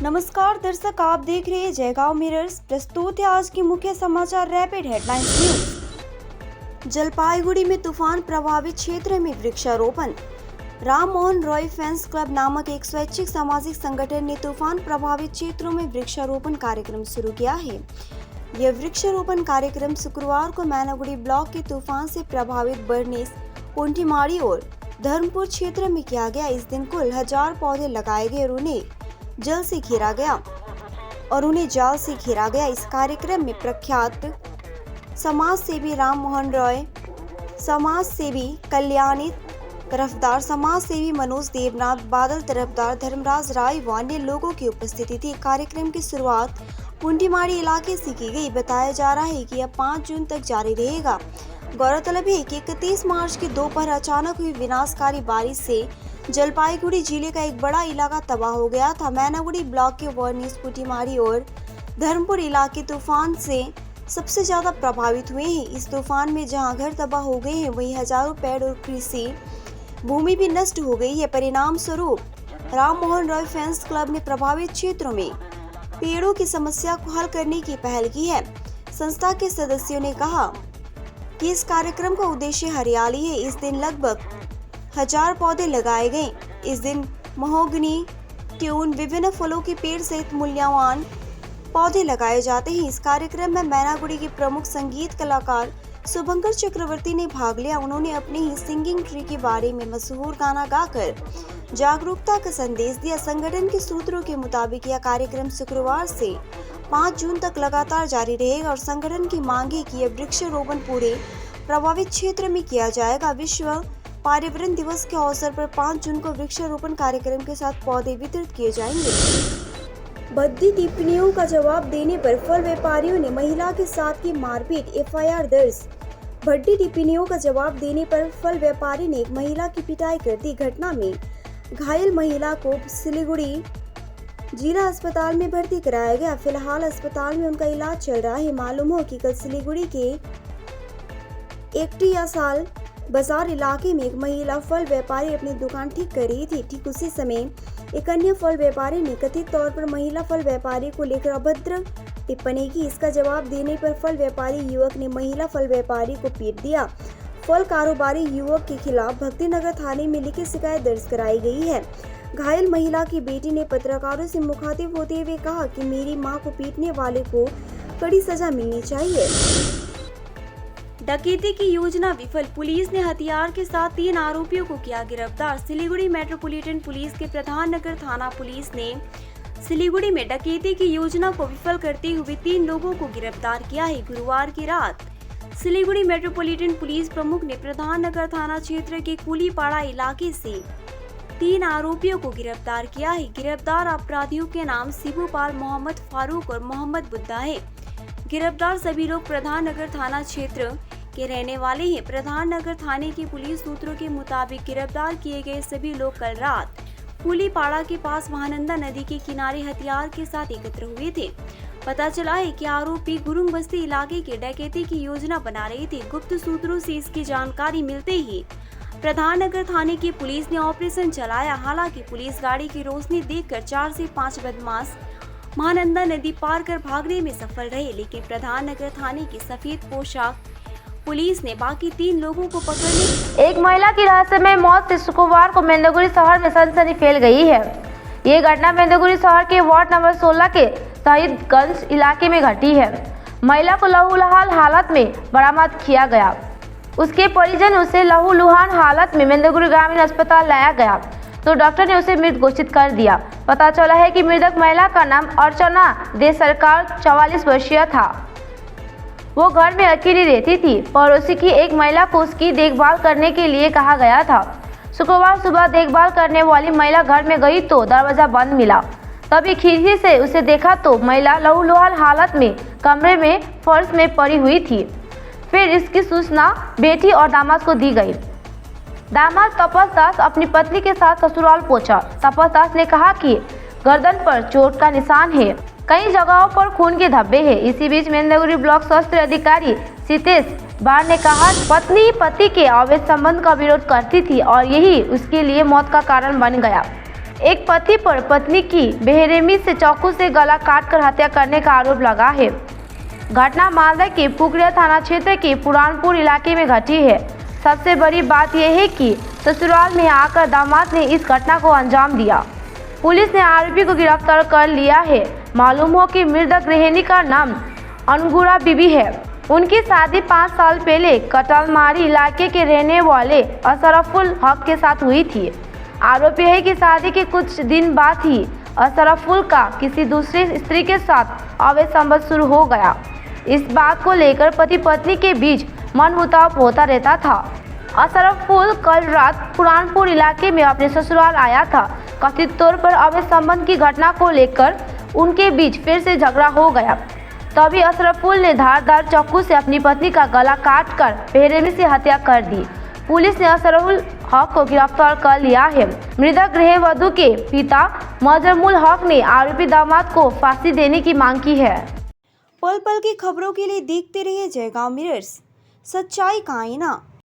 नमस्कार दर्शक, आप देख रहे हैं जयगांव मिरर्स। प्रस्तुत है आज की मुख्य समाचार रैपिड हेडलाइंस न्यूज। जलपाईगुड़ी में तूफान प्रभावित क्षेत्र में वृक्षारोपण। राम मोहन रॉय फैंस क्लब नामक एक स्वैच्छिक सामाजिक संगठन ने तूफान प्रभावित क्षेत्रों में वृक्षारोपण कार्यक्रम शुरू किया है। यह वृक्षारोपण कार्यक्रम शुक्रवार को मैनागुड़ी ब्लॉक के तूफान से प्रभावित बरनेस, पुंठीमाड़ी और धर्मपुर क्षेत्र में किया गया। इस दिन कुल 1000 पौधे लगाए गए और उन्हें जाल से घेरा गया। इस कार्यक्रम में प्रख्यात समाज सेवी राम मोहन रॉय, समाज सेवी कल्याणी तरफदार, समाज सेवी मनोज देवनाथ, बादल तरफदार, धर्मराज राय व अन्य लोगों की उपस्थिति थी। कार्यक्रम की शुरुआत पुंठीमाड़ी इलाके से की गई। बताया जा रहा है कि यह 5 जून तक जारी रहेगा। गौरतलब है कि 31 मार्च की दोपहर अचानक हुई विनाशकारी बारिश से जलपाईगुड़ी जिले का एक बड़ा इलाका तबाह हो गया था। मैनागुड़ी ब्लॉक के बरनेस, पुंठीमाड़ी और धर्मपुर इलाके तूफान से सबसे ज्यादा प्रभावित हुए हैं। इस तूफान में जहां घर तबाह हो गए हैं, वहीं हजारों पेड़ और कृषि भूमि भी नष्ट हो गई है। परिणाम स्वरूप राम मोहन रॉय फैंस क्लब ने प्रभावित क्षेत्रों में पेड़ों की समस्या को हल करने की पहल की है। संस्था के सदस्यों ने कहा कि इस कार्यक्रम का उद्देश्य हरियाली है। इस दिन लगभग 1000 पौधे लगाए गए। इस दिन महोगनी, ट्यून, विभिन्न फलों के पेड़ सहित मूल्यवान पौधे लगाए जाते हैं। इस कार्यक्रम में मैनागुड़ी के प्रमुख संगीत कलाकार शुभंकर चक्रवर्ती ने भाग लिया। उन्होंने अपने ही सिंगिंग ट्री के बारे में मशहूर गाना गाकर जागरूकता का संदेश दिया। संगठन के सूत्रों के मुताबिक यह कार्यक्रम शुक्रवार से 5 जून तक लगातार जारी रहेगा और संगठन की मांग है कि यह वृक्षारोपण पूरे प्रभावित क्षेत्र में किया जाएगा। विश्व पर्यावरण दिवस के अवसर पर 5 जून को वृक्षारोपण कार्यक्रम के साथ पौधे वितरित किए जाएंगे। भद्दी टिप्पणियों का जवाब देने पर फल व्यापारियों ने महिला के साथ की मारपीट, एफआईआर दर्ज। भद्दी टिप्पणियों का जवाब देने पर फल व्यापारी ने एक महिला की पिटाई कर दी। घटना में घायल महिला को सिलीगुड़ी जिला अस्पताल में भर्ती कराया गया। फिलहाल अस्पताल में उनका इलाज चल रहा है। मालूम हो कि कल सिलीगुड़ी के एकटिया साल बाजार इलाके में एक महिला फल व्यापारी अपनी दुकान ठीक कर रही थी। ठीक उसी समय एक अन्य फल व्यापारी ने कथित तौर पर महिला फल व्यापारी को लेकर अभद्र टिप्पणी की। इसका जवाब देने पर फल व्यापारी युवक ने महिला फल व्यापारी को पीट दिया। फल कारोबारी युवक के खिलाफ भक्तिनगर थाने में लिखित शिकायत दर्ज कराई गई है। घायल महिला की बेटी ने पत्रकारों से मुखातिब होते हुए कहा कि मेरी मां को पीटने वाले को कड़ी सजा मिलनी चाहिए। डकैती की योजना विफल, पुलिस ने हथियार के साथ 3 आरोपियों को किया गिरफ्तार। सिलीगुड़ी मेट्रोपॉलिटन पुलिस के प्रधान नगर थाना पुलिस ने सिलीगुड़ी में डकैती की योजना को विफल करते हुए 3 लोगों को गिरफ्तार किया है। गुरुवार की रात सिलीगुड़ी मेट्रोपॉलिटन पुलिस प्रमुख ने प्रधान नगर थाना क्षेत्र के कुलीपाड़ा इलाके से 3 आरोपियों को गिरफ्तार किया है। गिरफ्तार अपराधियों के नाम शिबूपाल, मोहम्मद फारूक और मोहम्मद बुद्धा है। गिरफ्तार सभी लोग प्रधान नगर थाना क्षेत्र के रहने वाले हैं। प्रधान नगर थाने के पुलिस सूत्रों के मुताबिक गिरफ्तार किए गए सभी लोग कल रात कुलीपाड़ा के पास महानंदा नदी के किनारे हथियार के साथ एकत्र हुए थे। पता चला है कि आरोपी गुरुंग बस्ती इलाके के डकैती की योजना बना रहे थे। गुप्त सूत्रों से इसकी जानकारी मिलते ही प्रधान नगर थाने की पुलिस ने ऑपरेशन चलाया। हालांकि पुलिस गाड़ी की रोशनी देखकर 4 से 5 बदमाश महानंदा नदी पार कर भागने में सफल रहे, लेकिन प्रधान नगर थाने की सफेद पोशाक पुलिस ने बाकी 3 लोगों को पकड़ने। एक महिला की रहस्यमय मौत से शुक्रवार को मैनागुड़ी शहर में सनसनी फैल गई है। ये घटना मैनागुड़ी शहर के वार्ड नंबर 16 के शहीदगंज इलाके में घटी है। महिला को लहूलुहान हालत में बरामद किया गया। उसके परिजन उसे लहूलुहान हालत में मैनागुड़ी ग्रामीण अस्पताल लाया गया तो डॉक्टर ने उसे मृत घोषित कर दिया। पता चला है कि मृतक महिला का नाम अर्चना दे सरकार 44 वर्षीय था। वो घर में अकेली रहती थी। पड़ोसी की एक महिला को उसकी देखभाल करने के लिए कहा गया था। शुक्रवार सुबह देखभाल करने वाली महिला घर में गई तो दरवाजा बंद मिला। तभी खिड़की से उसे देखा तो महिला लहूलुहान हालत में कमरे में फर्श में पड़ी हुई थी। फिर इसकी सूचना बेटी और दामाद को दी गई। दामाद तपस दास अपनी पत्नी के साथ ससुराल पहुंचा। तपस दास ने कहा कि गर्दन पर चोट का निशान है, कई जगहों पर खून के धब्बे हैं। इसी बीच मैनागुड़ी ब्लॉक स्वास्थ्य अधिकारी सीतेश बार ने कहा पत्नी पति के अवैध संबंध का विरोध करती थी और यही उसके लिए मौत का कारण बन गया। एक पति पर पत्नी की बेरहमी से चाकू से गला काटकर हत्या करने का आरोप लगा है। घटना मालदा के पुकरिया थाना क्षेत्र के पुरानपुर इलाके में घटी है। सबसे बड़ी बात यह है कि ससुराल में आकर दामाद ने इस घटना को अंजाम दिया। पुलिस ने आरोपी को गिरफ्तार कर लिया है। मालूम हो कि मृतक गृहिणी का नाम अनगुरा बीबी है। उनकी शादी 5 साल पहले कटलमारी इलाके के रहने वाले अशरफुल हक के साथ हुई थी। आरोप है कि शादी के कुछ दिन बाद ही अशरफुल का किसी दूसरी स्त्री के साथ अवैध संबंध शुरू हो गया। इस बात को लेकर पति पत्नी के बीच मनमुटाव होता रहता था। अशरफुल कल रात पुरानपुर इलाके में अपने ससुराल आया था। कथित तौर पर अवैध संबंध की घटना को लेकर उनके बीच फिर से झगड़ा हो गया। तभी अशरफुल ने धारदार चाकू से अपनी पत्नी का गला काटकर बेरहमी से हत्या कर दी। पुलिस ने अशरफुल हक को गिरफ्तार कर लिया है। मृतक गृहवधू के पिता मजरमुल हक ने आरोपी दामाद को फांसी देने की मांग की है। पल पल की खबरों के लिए देखते रहिए जयगांव मिरर्स, सच्चाई का आईना।